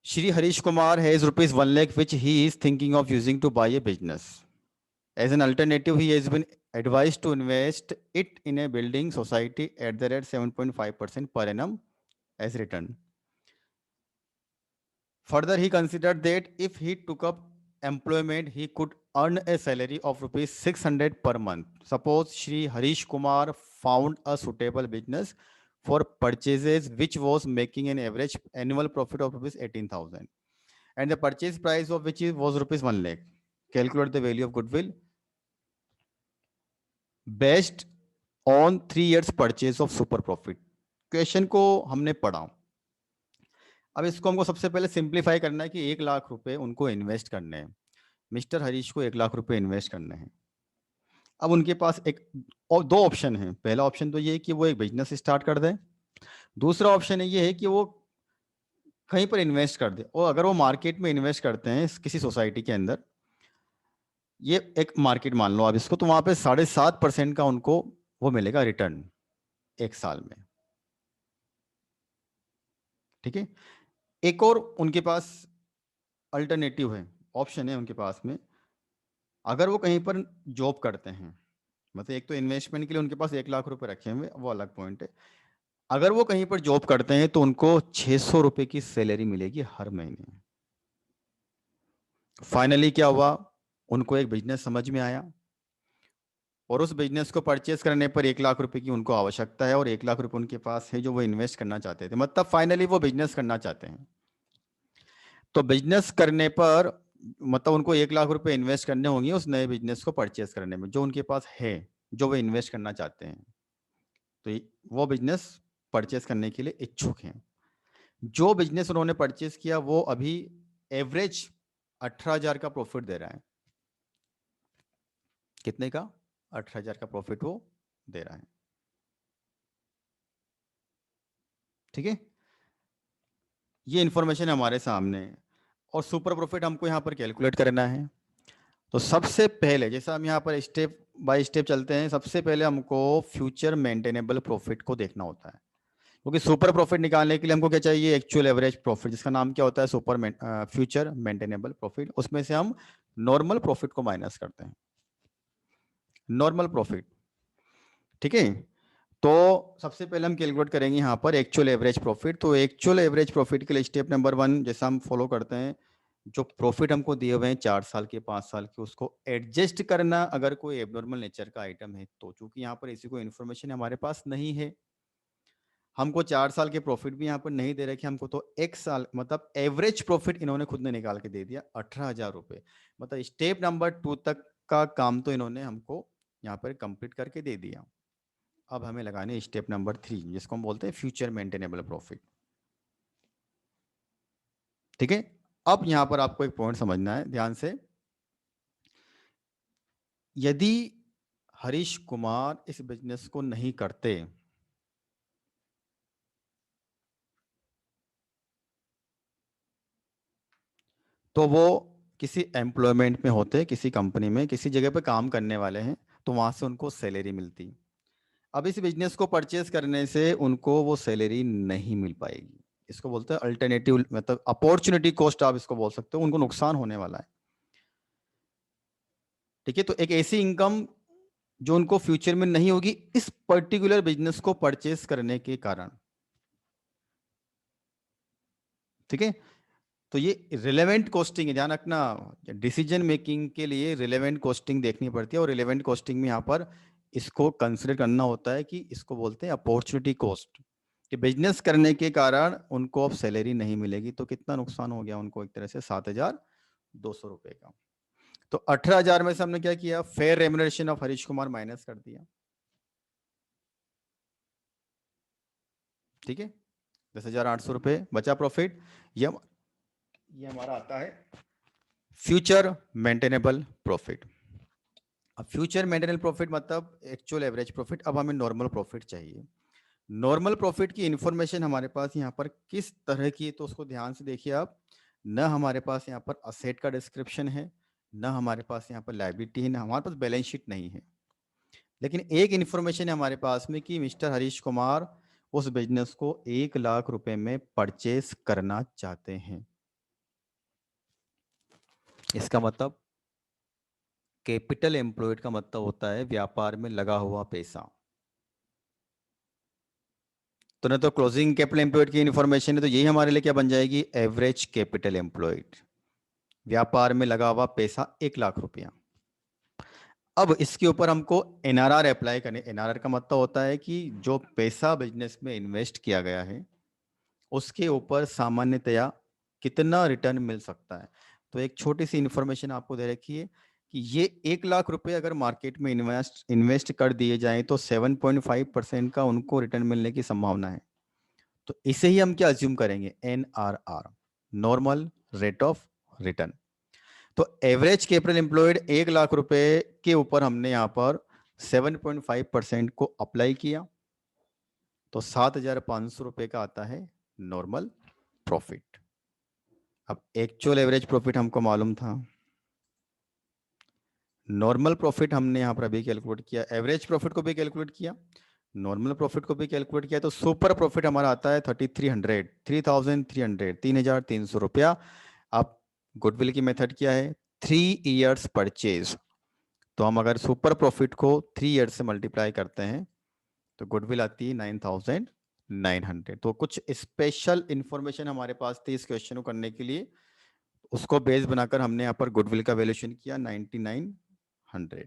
Shri Harish Kumar has rupees 1 lakh which he is thinking of using to buy a business. As an alternative, he has been advised to invest it in a building society at the rate 7.5% per annum as return. Further, he considered that if he took up employment, he could earn a salary of rupees 600 per month. Suppose Shri Harish Kumar found a suitable business for purchases which was making an average annual profit of rupees 18,000 and the purchase price of which was rupees 1 lakh. Calculate the value of goodwill based on 3 years purchase of super profit. Question को हमने पढ़ा। अब इसको हमको सबसे पहले simplify करना है कि 1 लाख रुपए उनको इन्वेस्ट करने हैं। मिस्टर हरीश को 1 लाख रुपए इन्वेस्ट करने हैं। अब उनके पास एक और 2 ऑप्शन हैं। पहला ऑप्शन तो ये है कि वो एक बिजनेस स्टार्ट कर दें। दूसरा ऑप्शन ये है कि वो कहीं पर इन्वेस्ट कर दे और अगर वो मार्केट में इन्वेस्ट करते हैं किसी सोसाइटी के अंदर, ये एक मार्केट मान लो आप इसको, तो वहां पे 7.5% का उनको वो मिलेगा रिटर्न 1 साल में। ठीक है। एक और उनके पास अल्टरनेटिव है, ऑप्शन है उनके पास में। अगर वो कहीं पर जॉब करते हैं, मतलब एक तो इन्वेस्टमेंट के लिए उनके पास 1 लाख रुपए रखे हुए, वो अलग पॉइंट है। अगर वो कहीं पर जॉब करते हैं तो उनको 600 रुपए की सैलरी मिलेगी हर महीने। फाइनली क्या हुआ, उनको एक बिजनेस समझ में आया और उस बिजनेस को परचेस करने पर 1 लाख रुपए की उनको आवश्यकता है और 1 लाख रुपए उनके पास है जो वो इन्वेस्ट करना चाहते थे। मतलब फाइनली वो बिजनेस करना चाहते हैं। तो बिजनेस करने पर मतलब उनको 1 लाख रुपए इन्वेस्ट करने होंगे उस नए बिजनेस को परचेस करने में जो उनके पास है, जो वो इन्वेस्ट करना चाहते हैं। तो वो बिजनेस परचेस करने के लिए इच्छुक हैं। जो बिजनेस उन्होंने परचेस किया वो अभी एवरेज 18,000 का प्रॉफिट दे रहा है। कितने का? 18,000 का प्रॉफिट वो दे रहा है। ठीक है, ये इंफॉर्मेशन हमारे सामने है और सुपर प्रॉफिट हमको यहाँ पर कैलकुलेट करना है। तो सबसे पहले जैसा हम यहाँ पर स्टेप बाय स्टेप चलते हैं, सबसे पहले हमको फ्यूचर मेंटेनेबल प्रॉफिट को देखना होता है। क्योंकि सुपर प्रॉफिट निकालने के लिए हमको क्या चाहिए? एक्चुअल एवरेज प्रॉफिट, जिसका नाम क्या होता है? Future maintainable profit. उसमें से हम नॉर्मल प्रॉफिट को माइनस करते हैं, नॉर्मल प्रॉफिट। ठीक है, तो सबसे पहले हम कैलकुलेट करेंगे यहाँ पर एक्चुअल एवरेज प्रॉफिट। तो एक्चुअल एवरेज प्रॉफिट के लिए स्टेप नंबर 1 जैसा हम फॉलो करते हैं, जो प्रॉफिट हमको दिए हुए हैं 4 साल के 5 साल के, उसको एडजस्ट करना अगर कोई एबनॉर्मल नेचर का आइटम है तो। चूंकि यहाँ पर इसी को इन्फॉर्मेशन हमारे पास नहीं है, हमको 4 साल के प्रॉफिट भी यहाँ पर नहीं दे रखे हमको, तो 1 साल मतलब एवरेज प्रॉफिट इन्होंने खुद ने निकाल के दे दिया 18,000 रुपये। मतलब स्टेप नंबर 2 तक का काम तो इन्होंने हमको यहाँ पर कंप्लीट करके दे दिया। अब हमें लगाने स्टेप नंबर 3 जिसको हम बोलते हैं फ्यूचर मेंटेनेबल प्रॉफिट। ठीक है, अब यहां पर आपको एक पॉइंट समझना है ध्यान से। यदि हरीश कुमार इस बिजनेस को नहीं करते तो वो किसी एम्प्लॉयमेंट में होते, किसी कंपनी में किसी जगह पे काम करने वाले हैं, तो वहां से उनको सैलरी मिलती। अब इस बिजनेस को परचेज करने से उनको वो सैलरी नहीं मिल पाएगी। इसको बोलते हैं अल्टरनेटिव, मतलब अपॉर्चुनिटी कॉस्ट आप इसको बोल सकते हो, उनको नुकसान होने वाला है। ठीक है, तो एक ऐसी इनकम जो उनको फ्यूचर में नहीं होगी इस पर्टिकुलर बिजनेस को परचेस करने के कारण। ठीक है, तो ये रिलेवेंट कॉस्टिंग है, ध्यान रखना। डिसीजन मेकिंग के लिए रिलेवेंट कॉस्टिंग देखनी पड़ती है और रिलेवेंट कॉस्टिंग में यहाँ पर इसको कंसिडर करना होता है कि इसको बोलते हैं अपॉर्चुनिटी कॉस्ट, कि बिजनेस करने के कारण उनको अब सैलरी नहीं मिलेगी। तो कितना नुकसान हो गया उनको? एक तरह से 7,200 रुपए का। तो 18,000 में से हमने क्या किया? Fair remuneration of Harish Kumar minus कर दिया। ठीक है, 10,800 रुपए बचा प्रॉफिट। ये हमारा आता है फ्यूचर मेंटेनेबल प्रॉफिट। अब फ्यूचर मेंटेनेबल प्रॉफिट मतलब एक्चुअल एवरेज प्रॉफिट। अब हमें नॉर्मल प्रॉफिट चाहिए। नॉर्मल प्रॉफिट की इंफॉर्मेशन हमारे पास यहाँ पर किस तरह की है, तो उसको ध्यान से देखिए आप। न हमारे पास यहाँ पर असेट का डिस्क्रिप्शन है, न हमारे पास यहाँ पर लायबिलिटी है, न हमारे पास बैलेंस शीट नहीं है। लेकिन एक इंफॉर्मेशन है हमारे पास में कि मिस्टर हरीश कुमार उस बिजनेस को 1 लाख रुपए में परचेस करना चाहते हैं। इसका मतलब कैपिटल एम्प्लॉयड का मतलब होता है व्यापार में लगा हुआ पैसा। तो ना तो क्लोजिंग कैपिटल एम्प्लॉयड की इन्फॉर्मेशन है, तो यही हमारे लिए क्या बन जाएगी, एवरेज कैपिटल एम्प्लॉयड, व्यापार में लगा हुआ पैसा 1 लाख रुपया। अब इसके ऊपर हमको एनआरआर अप्लाई करने, एनआरआर का मतलब होता है कि जो पैसा बिजनेस में इन्वेस्ट किया गया है उसके ऊपर सामान्यतया कितना रिटर्न मिल सकता है। तो एक छोटी सी इंफॉर्मेशन आपको दे रखी है कि ये 1 लाख रुपए अगर मार्केट में इन्वेस्ट इन्वेस्ट कर दिए जाएं तो 7.5% का उनको रिटर्न मिलने की संभावना है। तो इसे ही हम क्या अज्यूम करेंगे, NRR, normal rate of return. तो एवरेज कैपिटल एम्प्लॉयड 1 लाख रुपए के ऊपर हमने यहाँ पर 7.5% को अप्लाई किया, तो 7,500 रुपए का आता है नॉर्मल प्रॉफिट। अब एक्चुअल एवरेज प्रॉफिट हमको मालूम था, नॉर्मल प्रॉफिट हमने यहाँ पर अभी कैलकुलेट किया, एवरेज प्रॉफिट को भी कैलकुलेट किया, नॉर्मल प्रॉफिट को भी कैलकुलेट किया, तो सुपर प्रॉफिट हमारा आता है 3,300, 3,300, 3,300 रुपया। अब गुडविल की मेथड क्या है, 3 इयर्स परचेज। तो हम अगर सुपर प्रॉफिट को 3 ईयर से मल्टीप्लाई करते हैं तो गुडविल आती है 9,900। तो कुछ स्पेशल इंफॉर्मेशन हमारे पास थी इस क्वेश्चन को करने के लिए, उसको बेस बनाकर हमने यहाँ पर गुडविल का वैल्यूएशन किया 9,900।